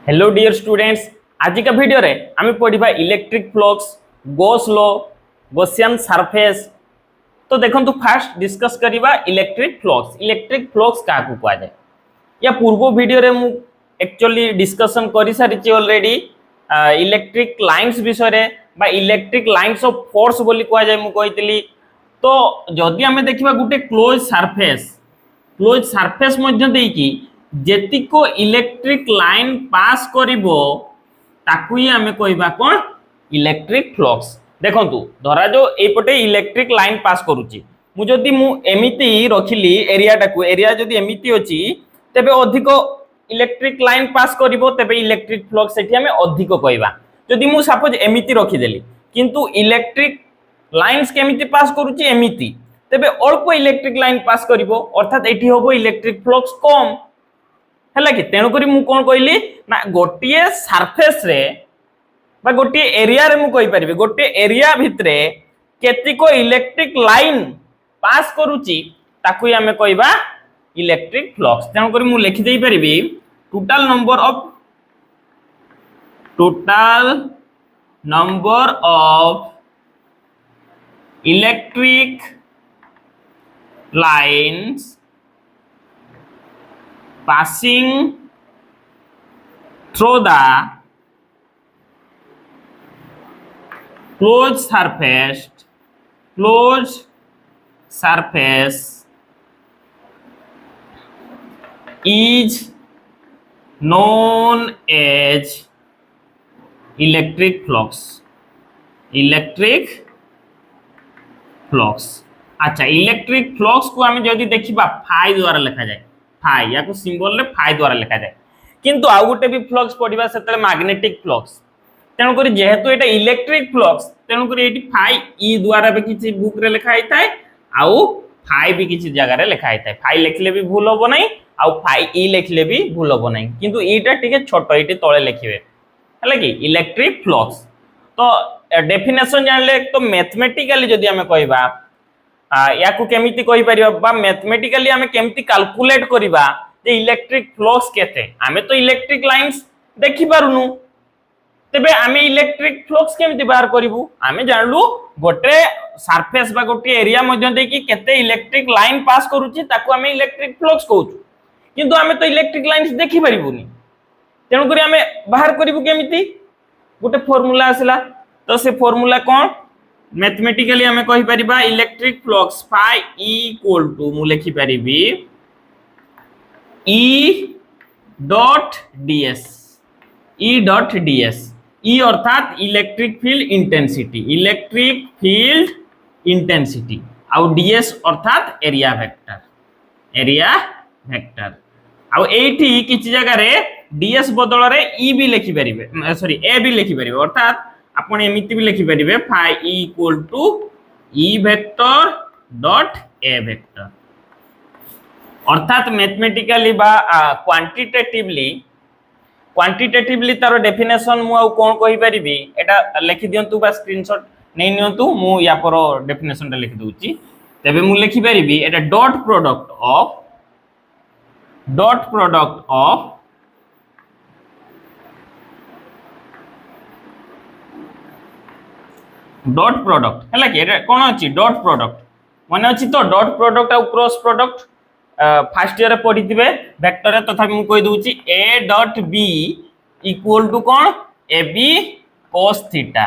Hello dear students. आज का video रे आम पढ़ा इलेक्ट्रिक फ्लक्स, गोस लॉ, गॉसियन सरफेस। तो देखो फास्ट डिस्कस करवा इलेक्ट्रिक फ्लक्स। इलेक्ट्रिक फ्लक्स क्या कह जाए या पूर्व वीडियो रे मु एक्चुअली डिस्कशन कर सारी ऑलरेडी इलेक्ट्रिक लाइन्स विषय बा इलेक्ट्रिक लाइन्स ऑफ फोर्स बोली कह जाए मु कही। तो जदि आम देखा गोटे क्लोज सरफेस मध्य देकी जेतिको इलेक्ट्रिक लाइन पास करिवो ताकू ही आमे कहबा कोन इलेक्ट्रिक फ्लक्स। देखंतु धरा जो एपटे इलेक्ट्रिक लाइन पास करूची मु जदि मु एमिति रखिली एरिया टाकू एरिया जदि एमिति अछि तबे अधिक इलेक्ट्रिक लाइन पास करिवो तबे इलेक्ट्रिक फ्लक्स एठी आमे अधिक कहबा। जदि मु सपोज एमिति रखि देली किंतु इलेक्ट्रिक लाइन्स केमिति पास करूची एमिति तबे अल्प इलेक्ट्रिक लाइन पास करिवो अर्थात एठी होबो इलेक्ट्रिक फ्लक्स कम है कि। तेणुक मु कौन कहली ना गोटे सरफेस रे बा गोटे एरिया रे मु कहि परिबे गोटे एरिया भितरे केतिको इलेक्ट्रिक लाइन पास करूची ताकू हमें कहबा इलेक्ट्रिक फ्लक्स। तेणुक मु लिखि देई परिबी total number of electric lines passing through the closed surface is known as electric flux। अच्छा, इलेक्ट्रिक फ्लक्स को आम जदि देखा फाई द्वारा लिखा जाए फाई या सिंबल रे फाई द्वारा लिखा जाए किंतु आउ गोटे भी फ्लक्स पढ़ा से मैग्नेटिक फ्लक्स। तेणुक जेहेतु ये इलेक्ट्रिक फ्लक्स तेणुक ये फाई ई द्वारा भी किसी बुक रे लिखा होता है आउ फाई भी किसी जगह रे लिखा होता है। फाई लिखले भी भूल हम ना आउ फाई ई लिखले भी भूल हम ना किंतु एटा टिके छोट ये तले लिखे है कि इलेक्ट्रिक फ्लक्स। तो डेफिनेशन जानले तो मैथमेटिकली जदि आम कहबा या केमिति कहि परिबा बा मैथमेटिकली हमें केमिति कैलकुलेट करिबा जे इलेक्ट्रिक फ्लक्स केते। हमें तो इलेक्ट्रिक लाइन्स देखि पारुनु तबे हमें इलेक्ट्रिक फ्लक्स केमिति बाहर करिवु। हमें जानलु गोटे सरफेस बा गोटे एरिया मध्य देकी केते इलेक्ट्रिक लाइन पास करूची ताकू हमें इलेक्ट्रिक फ्लक्स कहूछु किंतु हमें तो इलेक्ट्रिक लाइन्स देखि परिबुनी। तेणु करी हमें बाहर करिवु केमिति गोटे फार्मूला आसिला। तो से फार्मूला कोन मैथमेटिकली हमें कहि परिबा electric flux phi E equal to मु लिखि परिबी ई डॉट डीएस। ई अर्थात इलेक्ट्रिक फील्ड इंटेंसिटी आउ डीएस अर्थात एरिया वेक्टर आउ एठी किछि जगह रे डीएस बदल रे ई भी लिखि परिबे सॉरी ए भी लिखि परिबे अर्थात आपण एमिति भी लिखि परिबे phi E equal to E vector dot A vector. अर्थात मैथमेटिकली बा क्वांटिटेटिवली तार डेफिनेशन मु आ कोन कहि परिबी एटा लिखि दियंतु बा स्क्रीनशॉट नै नियंतु मु या पर डेफिनेशन टा लिखि दोउची। तबे मु लिखि परिबी एटा dot product of dot product है कि कौन अच्छी डॉट प्रोडक्ट मन अच्छी तो डॉट प्रोडक्ट आ क्रॉस प्रोडक्ट फर्स्ट ईयर पढ़ी वेक्टर तथा मुझे कही दूची A dot B equal to कौन ए बी cos थीटा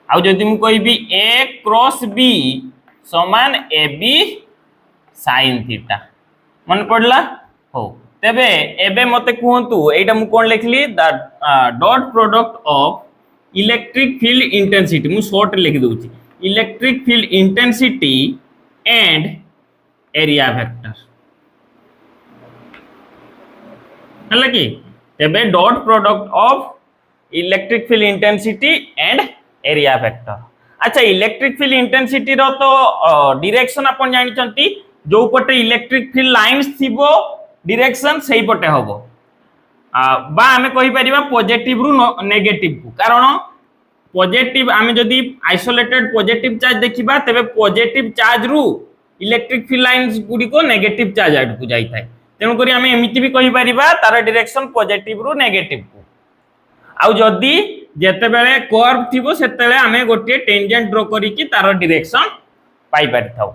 आउ जदि मु कहबी ए क्रॉस बी समान ए बी sin थीटा मन पड़ला हो। तेबे एबे मते कहंतु एटा मु कोन लिखली the dot product of electric field intensity मु शॉर्ट लिख दूची electric field intensity and area vector है कि। तेबे dot product of electric field intensity and area vector. अच्छा, इलेक्ट्रिक फील्ड इंटेंसिटी रो तो डायरेक्शन अपन जानि चंती जो पटे इलेक्ट्रिक फील्ड लाइन्स थिबो डायरेक्शन सही पटे होबो बा आमे कहि परिबा पॉजिटिव रु नेगेटिव को। कारण पॉजिटिव आमे जदी आइसोलेटेड पॉजिटिव चार्ज देखिबा तबे पॉजिटिव चार्ज रु इलेक्ट्रिक फील्ड लाइन्स गुडी को नेगेटिव चार्ज आड को जाई थाए तेणु करी आमे एमिति भी कहि परिबा तार डायरेक्शन पॉजिटिव रु नेगेटिव को आउ जदी जेते बेले कर्व थिबो सेते बेले आमे गोटे टेंजेंट ड्रा करी कि तार डायरेक्शन पाई परिथाउ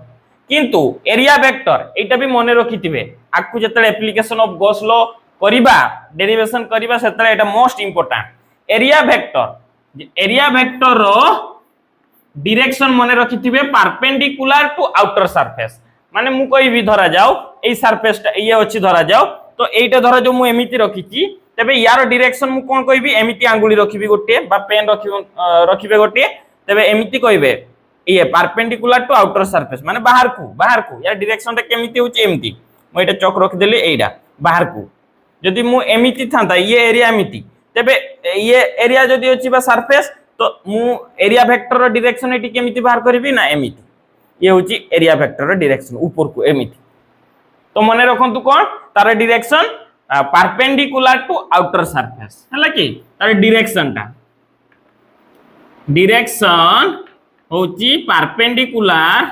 किंतु एरिया वेक्टर एटा भी मने रखिथिबे आकु जेते एप्लीकेशन ऑफ गॉस लॉ करिबा डेरिवेशन करिबा सेते एटा मोस्ट इंपोर्टेंट एरिया वेक्टर रो डायरेक्शन मने रखिथिबे परपेंडिकुलर टू आउटर सरफेस माने मु कहबी धरा जाओ एई सरफेस ये अछि धरा जाओ तो एटा धरा जो मु एमिति रखिछि तबे यार डायरेक्शन मु कोन कहबी एमिति आंगुली रखिबी गोटे बा पेन रखिबे गोटे तबे एमिति कहबे ये परपेंडिकुलर टू आउटर सरफेस माने बाहर को यार डायरेक्शन ता केमिति होछि एमिति मु एटा चक रखि देली एइडा बाहर को जदि मु एमिति थांता ये एरिया एमिति तबे ये एरिया जदि अछि बा सरफेस तो मु एरिया वेक्टर रो डायरेक्शन एटी केमिति बाहर करबी ना एमिति ये होची एरिया वेक्टर रो डायरेक्शन ऊपर को एमिति तो मने रखंतु कोन तार direction perpendicular to outer surface हला कि तार डायरेक्शन होची परपेंडिकुलर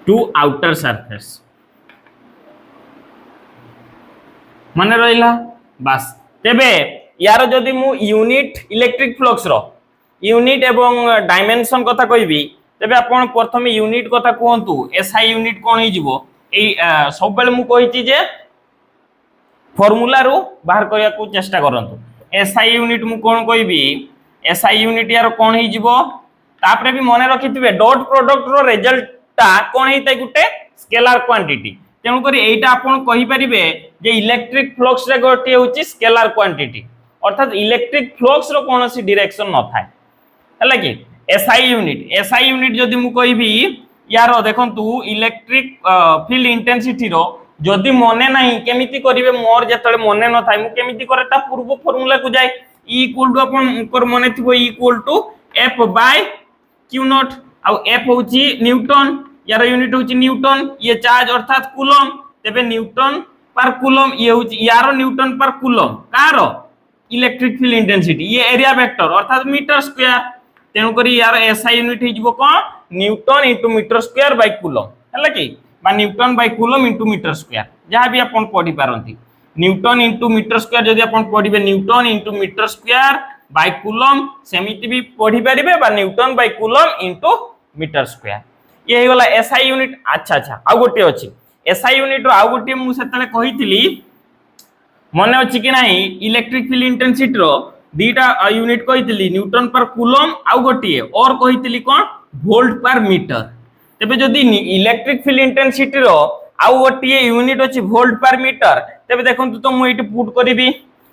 टू आउटर सरफेस माने रहिला बस तेबे यार जदि मु यूनिट इलेक्ट्रिक फ्लक्स रो यूनिट एवं डायमेंशन कथा कहबी तेबे आपण प्रथमे यूनिट कथा कहंतु एसआई यूनिट कोन हे जिवो ए सब बेले मु कहिछि जे फार्मूला रो बाहर करिया को चेष्टा करंतु एसआई यूनिट मु कोन कहबी एसआई यूनिट यार कोन हे जिवो तापरे भी मने रखिथिबे डॉट प्रोडक्ट रो रिजल्ट ता कोन हेतै गुटे स्केलर क्वांटिटी तेणु करी एटा आपण कहि परिबे जे इलेक्ट्रिक फ्लक्स रे गोटे होची स्केलर क्वांटिटी अर्थात इलेक्ट्रिक फ्लक्स रो कोनोसी डायरेक्शन न थाय हला कि एसआई यूनिट जदि मु कहबी यार देखंतु इलेक्ट्रिक फील्ड इंटेंसिटी रो जदि मने नाही केमिति करिवे मोर जेतले मने न थाय मु केमिति करे ता पूर्व फार्मूला को जाय E इक्वल टू अपन कर मने थिबो E equal to F by Q naught आ F होची न्यूटन यार यूनिट होची न्यूटन ये चार्ज अर्थात कूलम तेबे न्यूटन पर कूलम ये होची यार न्यूटन पर कूलम कारो इलेक्ट्रिक फील्ड इंटेंसिटी ये एरिया वेक्टर अर्थात मीटर स्क्वायर तेनु करी यार एसआई यूनिट हिजबो कोन newton into metre square by coulomb हला कि बा newton by coulomb into metre square जहां भी आपण पढी पारंती न्यूटन इनटू मीटर स्क्वायर जदि आपण पढिबे newton into metre square by coulomb सेमिति भी पढी परिबे बा newton by coulomb into metre square ये हे गला एसआई यूनिट अच्छा आ गोटे अछि एसआई यूनिट रो आ गोटे मु सेतले कहितली मने अछि कि नाही इलेक्ट्रिक फील्ड इंटेंसिटी रो दीटा यूनिट कहितली न्यूटन पर कूलम आ गोटे और कहितली कोन वोल्ट पर मीटर तबे जदि इलेक्ट्रिक फील्ड इंटेंसिटी रो आ गोटे यूनिट अछि वोल्ट पर मीटर तबे देखंतु तो मु एटी पुट करबी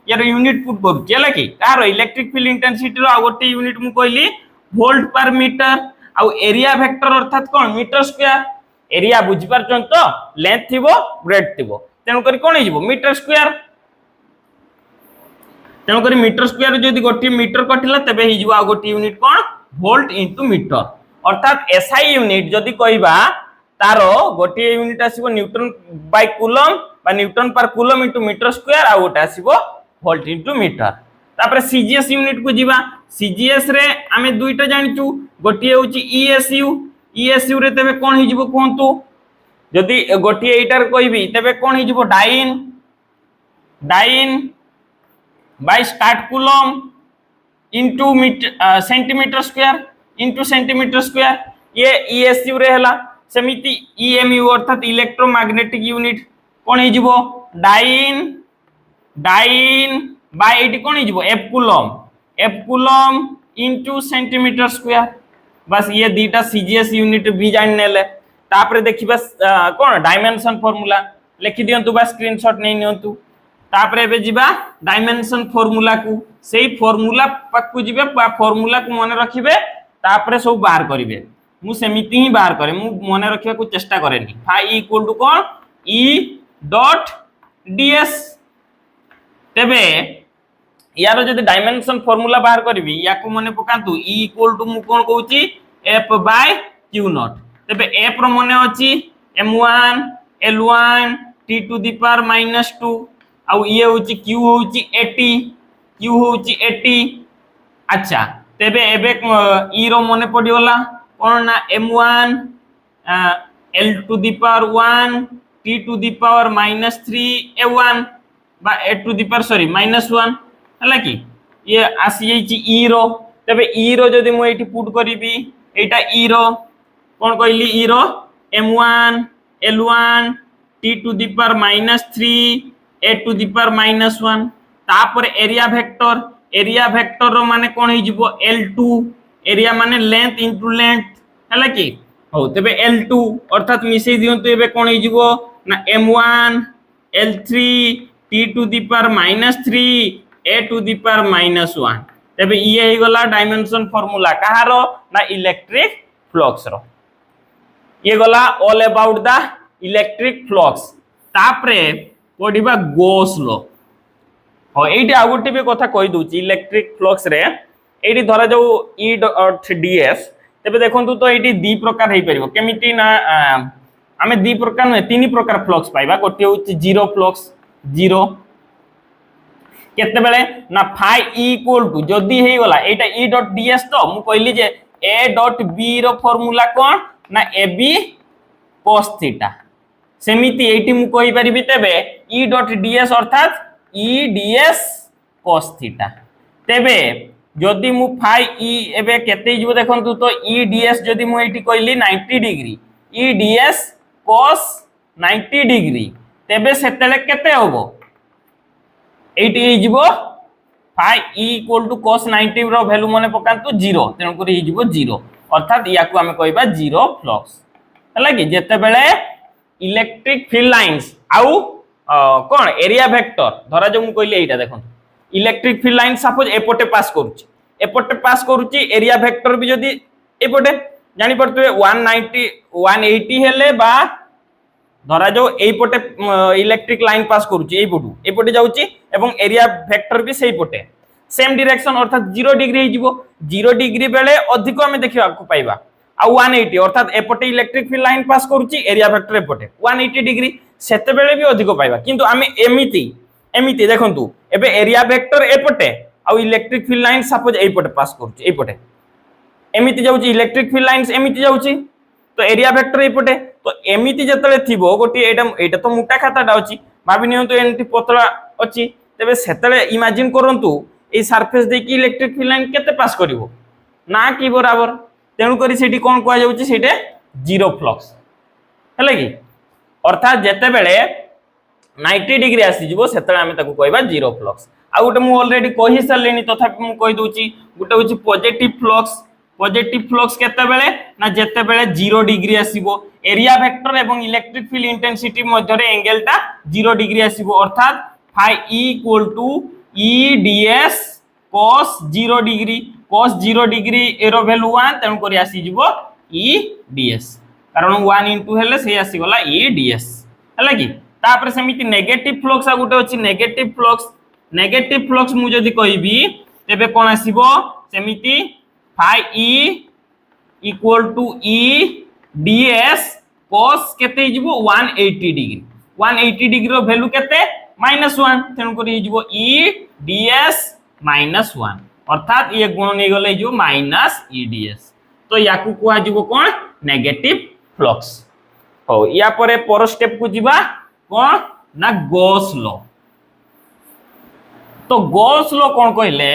यार यूनिट पुट करू केला कि कार इलेक्ट्रिक फील्ड इंटेंसिटी रो आ गोटे यूनिट मु कहली वोल्ट पर मीटर आ एरिया वेक्टर अर्थात कोन मीटर स्क्वायर एरिया बुझी पारछन तो लेंथ थिबो ब्रेथ थिबो तेनु करी कोन हिजबो मीटर स्क्वायर तेनु करी मीटर स्क्वायर जदि गोटे मीटर कटिला तबे हिजबो आ गोटे यूनिट कोन वोल्ट इनटू मीटर अर्थात एसआई यूनिट जदि कहिबा तारो गोटे यूनिट आसीबो न्यूटन बाय कूलम बा Newton per coulomb into metre square आ गोटे आसीबो वोल्ट इनटू मीटर तापर सीजीएस यूनिट को जीवा सीजीएस रे आमे दुईटा जानिचू गोटे होची ईएसयू रे तबे कोन हिजबो कोंतु जदि गोटे एटार कहबी तबे कोन हिजबो dyne by stat coulomb into centimetre square ये ईएसयू रे हला समिति ईएमयू अर्थात इलेक्ट्रोमैग्नेटिक यूनिट कोन हिजबो डाइन बाय एटी कोन हिजबो एफ कूलम इनटू सेंटीमीटर स्क्वायर बस ये दीटा सीजीएस यूनिट भी जान नेले तापरे देखिबा कोन डायमेंशन फार्मूला लिखि दियंतु बा स्क्रीनशॉट नै नियंतु तापरे बे जिबा डायमेंशन फार्मूला को सेही फार्मूला पक्कु जिबे फार्मूला को मन रखिबे तापरे सब बाहर करिवे मु सेमिति ही बाहर करे मु मन रखिया को चेष्टा करेनी फाई इक्वल टू कोन E डॉट ds तबे यार जदि डायमेंशन फार्मूला बाहर करबी या को मने पकांतु E इक्वल टू मु कोन कहूची F बाय Q नॉट तबे F रो मने अछि m1 l1 t to the power -2 आ ये होची Q होची 80 अच्छा तबे एबे E रो मने पडियोला कोन ना m1 l to the power 1 t to the power -3 a1 बा a to the power sorry -1 हला कि ये आसी जाइछि e रो तबे e रो जदि मु एठी पुट करिवि एटा e रो कोन कहली e रो m1 l1 t to the power -3 a to the power -1 तापर एरिया वेक्टर रो माने कोन हो जिवो l2 एरिया माने लेंथ इनटू लेंथ हला कि हो तबे l2 अर्थात मिसै दियंतु एबे कोन हो जिवो ना m1 l3 t to the power -3 a to the power -1 तबे ये हो गला डायमेंशन फार्मूला कहारो ना इलेक्ट्रिक फ्लक्स रो ये गला all about the electric flux तापरे पढिबा गोस लो हो एठी आ गोटे भी कथा कहि दोची इलेक्ट्रिक फ्लक्स रे एठी धरा जाऊ e डॉट ds तबे देखंतु तो एठी दी प्रकार हेइ परिबो केमिति ना आमे दी प्रकार न तीन प्रकार फ्लक्स पाइबा गोटे होची जीरो फ्लक्स जीरो केते बेले ना फाई e इक्वल टू जदी हेइ गला एटा e डॉट ds तो मु कहली जे a डॉट b रो फार्मूला कोन ना ab cos थीटा सेमिति एठी मु कहि परिबि तबे e डॉट ds अर्थात e ds cos थीटा तबे जदि मु फाई e एबे केते जिवो देखंतु तो e ds जदि मु एठी कहली 90 degree e ds cos 90 degree तबे सेतेले केते होबो एठी जिवो phi e equal to cos 90 रो वैल्यू मने पकांतु 0 तेन करी जिवो 0 अर्थात याकू हमें कहबा जीरो फ्लक्स हला कि जेते बेले इलेक्ट्रिक फील्ड लाइंस आउ कोन एरिया वेक्टर धरा जो मु कहली एटा देखो इलेक्ट्रिक फील्ड लाइन सपोज एपोटे पास करूची एरिया वेक्टर भी जदी एपोटे जानि पड़तबे 190 180 हेले बा धरा जो एपोटे इलेक्ट्रिक लाइन पास करूची एपोटे जाउची एवं एरिया वेक्टर भी सेही पोटे सेम डायरेक्शन अर्थात 0 डिग्री हे जिवो 0 डिग्री बेले अधिक हमें देखिबा को पाइबा आ 180 अर्थात एपोटे इलेक्ट्रिक फील्ड लाइन पास करूची एरिया वेक्टर एपोटे 180 डिग्री सेते बेले भी अधिक पाइबा किंतु आमे एमिति देखंतु एबे एरिया वेक्टर एपोटे आ इलेक्ट्रिक फील्ड लाइन सपोज एपोटे पास करूची एपोटे एमिति जाउची इलेक्ट्रिक फील्ड लाइंस एमिति जाउची तो एरिया वेक्टर एपोटे तो एमिति जतले थिबो गोटी एटा तो मोटा खाताटा अछि भाबि नियंतु एंटी पतला अछि तबे सेतले इमेजिन करंतु ए सरफेस दे की इलेक्ट्रिक फील्ड लाइन केते पास करिवो ना की बराबर तेनु करी सेठी कोन कोआ जाउची सेटे जीरो फ्लक्स हले की अर्थात जेते बेले 90 डिग्री आसी जिवो सेतले हम ताको कहबा जीरो फ्लक्स आ गोटे मु ऑलरेडी कहि सरलेनी तथापि मु कहि दोची गोटे होची पॉजिटिव फ्लक्स केते बेले ना जेते बेले 0 डिग्री आसीबो एरिया वेक्टर एवं इलेक्ट्रिक फील्ड इंटेंसिटी मध्य रे एंगलटा 0 डिग्री आसीबो अर्थात phi e equal to e ds cos 0 degree एरो वैल्यू 1 तेन करी आसी जिवो e ds कारण 1 इनटू हेले से आसी गला e ds हला की तापर समिति नेगेटिव फ्लक्स आ गुटे अछि नेगेटिव फ्लक्स मु जदी कहबी तेबे कोन आसीबो समिति phi e equal to e ds cos केते जिवो 180 डिग्री रो वैल्यू केते -1 तेन करी जिवो e ds -1 अर्थात ये गुण नै गले जो -e ds तो याकू कुआ जिवो कोन नेगेटिव फ्लक्स हो या परे पर स्टेप को जिबा कोन ना गॉस लॉ तो गॉस लॉ कोन कहले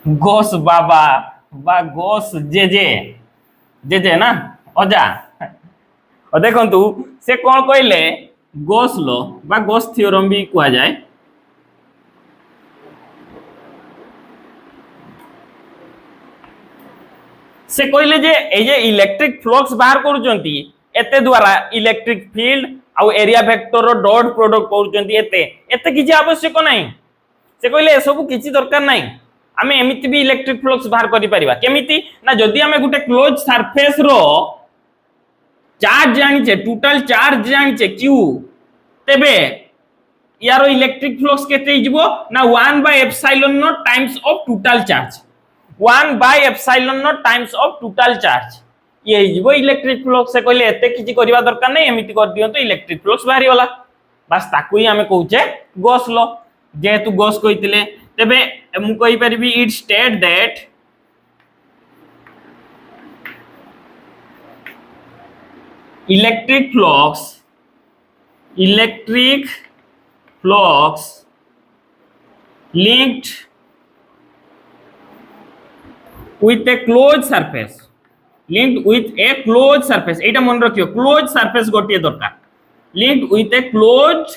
गॉस बाबा बा गॉस जेजे ना अजा और देखंतु से कोन कहले गॉस लॉ बा गॉस थ्योरम भी कुआ जाए से कहले जे ए जे इलेक्ट्रिक फ्लक्स बाहर करूचंती एते द्वारा इलेक्ट्रिक फील्ड आ एरिया वेक्टर रो डॉट प्रोडक्ट करूचंती एते किछि आवश्यक नाही से कहले सब किछि दरकार नाही आमे एमिति भी इलेक्ट्रिक फ्लक्स बाहर करि परिबा केमिति ना जदी आमे गुटे क्लोज सरफेस रो चार्ज जानिचे टोटल चार्ज जानिचे q तेबे यारो इलेक्ट्रिक फ्लक्स केते हिजबो ना 1/ε0 times of total charge 1/ε0 times of total charge ये हिजबो इलेक्ट्रिक फ्लक्स से कहले एते किछि करबा दरकार नै एमिति कर दियंतो इलेक्ट्रिक फ्लक्स बाहरी वाला बस ताकू ही हमें कहूचे गॉस लॉ जेहेतु गॉस कहितले तेबे मु कहि परिबी it state that electric flux linked with a closed surface, এইটা মনে রাখিও ক্লোজ সারফেস গোটিয়ে দরকার, linked with a closed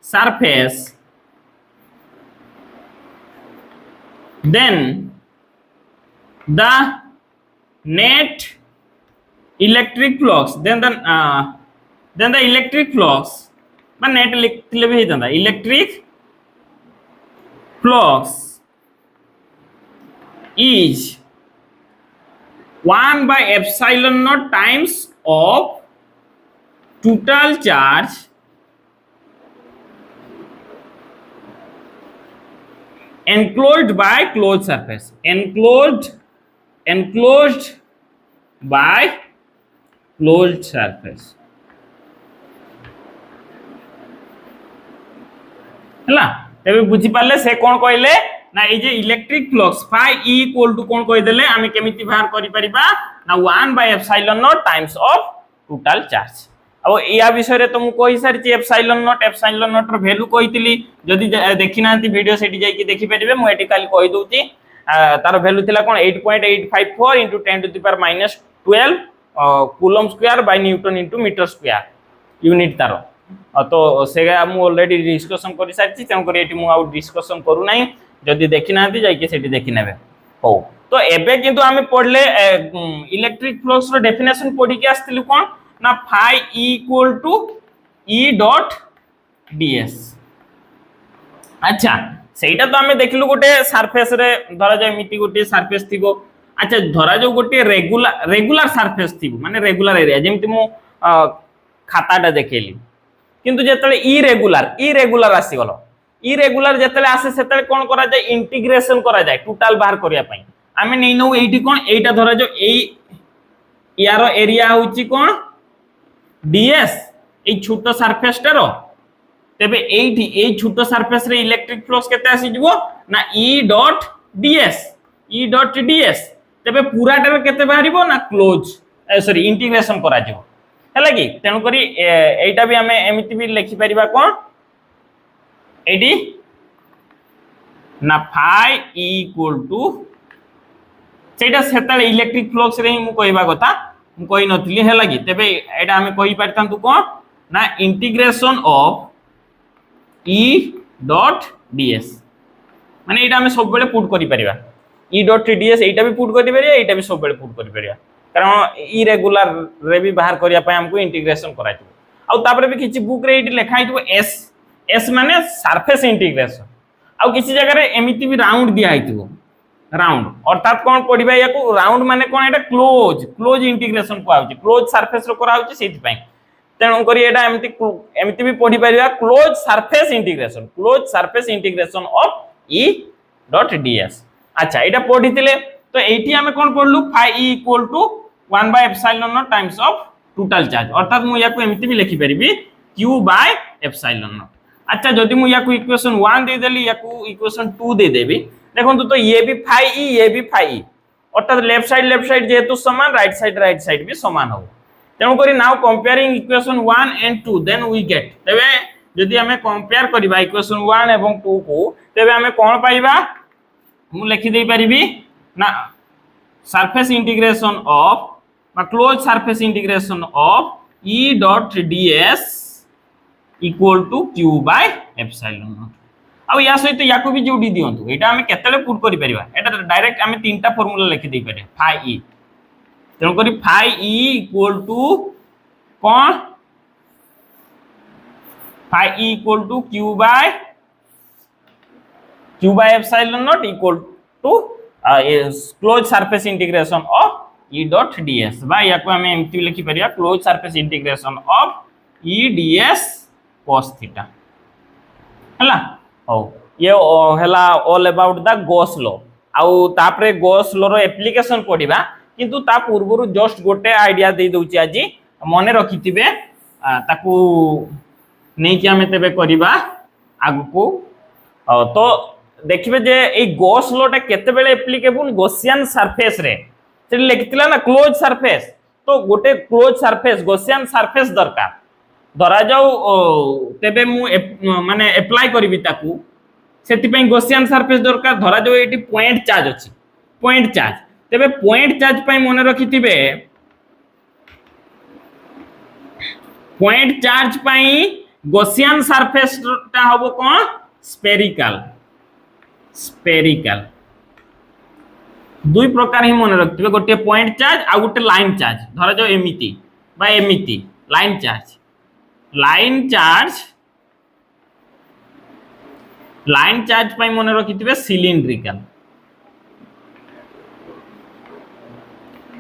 surface, then the net electric flux, then the electric flux বা net লিখলে भी হইতাম electric flux is 1 by epsilon naught times of total charge enclosed by closed surface, enclosed by closed surface ହେଲା। ତେବେ ବୁଝି ପାରିଲେ ସେ কোন କହିଲେ না এই যে electric flux phi e equal to কোন কই দেলে আমি কেমিতি বাহার করি পারিবা না 1 by epsilon naught times of total charge। अब या विषय रे तो मु कहि सारिछि epsilon naught रो वैल्यू कहितली, जदि देखि नांती वीडियो सेठी जाई कि देखि परिबे, मु एटी काली कहि दउछि तार वैल्यू थिला कोन 8.854 into 10 to the power minus 12 coulomb square by newton into metre square unit तार। तो से मु ऑलरेडी डिस्कशन करि सारिछि, तेन करी एटी मु आउ डिस्कशन करू नाही, जदि देखि नांती जाई कि सेठी देखि नेबे हो। तो एबे किंतु आमे पढले इलेक्ट्रिक फ्लक्स रो डेफिनेशन पढि के आस्तिलु कोन ना phi e equal to e dot ds। अच्छा सेटा तो आमे देखलु गोटे सरफेस रे धरा जाय मिटी गोटे सरफेस थिबो। अच्छा धरा जो गोटे रेगुलर सरफेस थिबो माने रेगुलर एरिया, जेमति मु खाताटा देखेली, किंतु जेतले इरेगुलर आसी गलो, इरेगुलर जेतले आसे सेतले कोन करा जाय इंटीग्रेशन करा जाय टोटल बाहर करिया पई। आमे नै नो एठी कोन एटा धरा जो एई यारो एरिया होची कोन ds এই ছোট সারফেসটার, তবে এইটি এই ছোট সারফেস রে ইলেকট্রিক ফ্লক্স কেতে আসি যাব না e ডট ds, তবে পুরাটার কেতে বাহারিবো না ক্লোজ সরি ইন্টিগ্রেশন করা যাব হেলা কি। তেনু করি এইটা বি আমি এমিতি বি লিখি পারিবা কোন এইটি না phi e equal to সেটা সেতালে ইলেকট্রিক ফ্লক্স রে মু কইবা কথা मु कहि नथिली हे लागि। तबे एटा हमें कहि पारतांतु कोन ना integration of e dot ds, माने एटा हमें सब बेले पुट करि परिबा e डॉट ds, एटा भी पुट करि परिबा, एटा भी सब बेले पुट करि परिबा, कारण इरेगुलर रे भी बाहर करिया पय हमको इंटीग्रेशन कराइतो। आ तापर भी किछि बुक रे एटी लिखा हितो s माने सरफेस इंटीग्रेशन, आ किछि जगह रे एमिति भी राउंड दिया हितो राउंड, अर्थात कौन पढ़िबा याकू राउंड माने कौन एटा क्लोज इंटीग्रेशन को आउची, क्लोज सरफेस रो करा आउची सेति पई। तेनु करी एटा एमिति भी पढ़ि परिबा close surface integration of e dot ds। अच्छा एटा पढ़ितिले तो एठी हमें कौन पढ़लु phi e equal to 1 by epsilon naught times of total charge, अर्थात मु याकू एमिति भी लिखि परिबी q by epsilon naught। अच्छा जदि मु याकू इक्वेशन 1 दे देली, याकू इक्वेशन 2 दे देबी, देखो तो ये भी phi e ये भी phi e, अर्थात लेफ्ट साइड जेहेतु समान, राइट साइड भी समान हो। तेणु करी now comparing equation 1 and 2 then we get, तबे जदि हमें कंपेयर करबा इक्वेशन 1 एवं 2 को, तबे हमें कोन पाइबा मु लिखि देई परिबी ना सरफेस इंटीग्रेशन ऑफ बा close surface integration of e dot ds equal to q by epsilon not. अब या सहित याकू भी जोड़ी दियंतु, एटा हमें केतले पुट करि परिबा, एटा डायरेक्ट हमें तीनटा फार्मूला लिखि देई पारे phi e। तेणु करी phi e इक्वल टू कोन phi e equal to q by epsilon naught equal to close surface integration of e dot ds, बा याकू हमें एमती लिखि परिबा close surface integration of e ds cos theta हला। हो ये हला all about the Gauss law. आउ तापरे गॉस लॉ रो एप्लीकेशन पढिबा, किंतु ता पूर्वरु जस्ट गोटे आइडिया दे दउची आजी मने रखिथिबे, ताकू नै कि हमें तेबे करबा आगु को। तो देखिबे जे ए गॉस लॉ टा केते बेले एप्लीकेबल गॉसियन सरफेस रे, से लिखतिला ना क्लोज सरफेस, तो गोटे क्लोज सरफेस गॉसियन सरफेस दरकार धरा जाऊ तेबे मु माने अप्लाई करबी ताकू सेति गॉसियन सरफेस दरकार धरा जाऊ एटी पॉइंट चार्ज अछि पॉइंट चार्ज तेबे पॉइंट चार्ज पई मने रखिथिबे पॉइंट चार्ज पई गॉसियन सरफेस ता होबो कोन स्फेरिकल स्फेरिकल दुई प्रकार ही मन रखिथिबे गोटे पॉइंट चार्ज आ गोटे लाइन चार्ज धरा जाऊ एमिति बा एमिति लाइन चार्ज लाइन चार्ज पई मन रखिथिबे सिलिंड्रिकल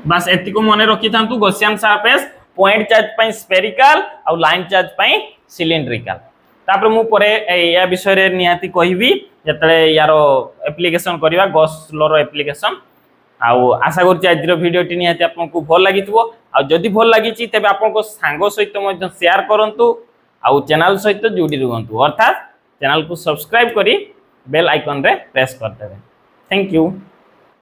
बस एति को मन रखि थांतु गॉसियन सरफेस पॉइंट चार्ज पई स्फेरिकल आ लाइन चार्ज पई सिलिंड्रिकल तापर मु परे या विषय रे निहाती कहिबी जतले यारो एप्लीकेशन करिवा गॉस लॉ रो एप्लीकेशन आउ आशा करछि आज रो वीडियो टी निहाती आपनको भल लागितबो आ जदि भल लागिछि तबे आपनको सांगो सहित मध्य शेयर करंतु आउ चैनल सहित जोडी रहंतु अर्थात चैनल को सब्सक्राइब करी बेल आइकन रे प्रेस कर देबे थैंक यू।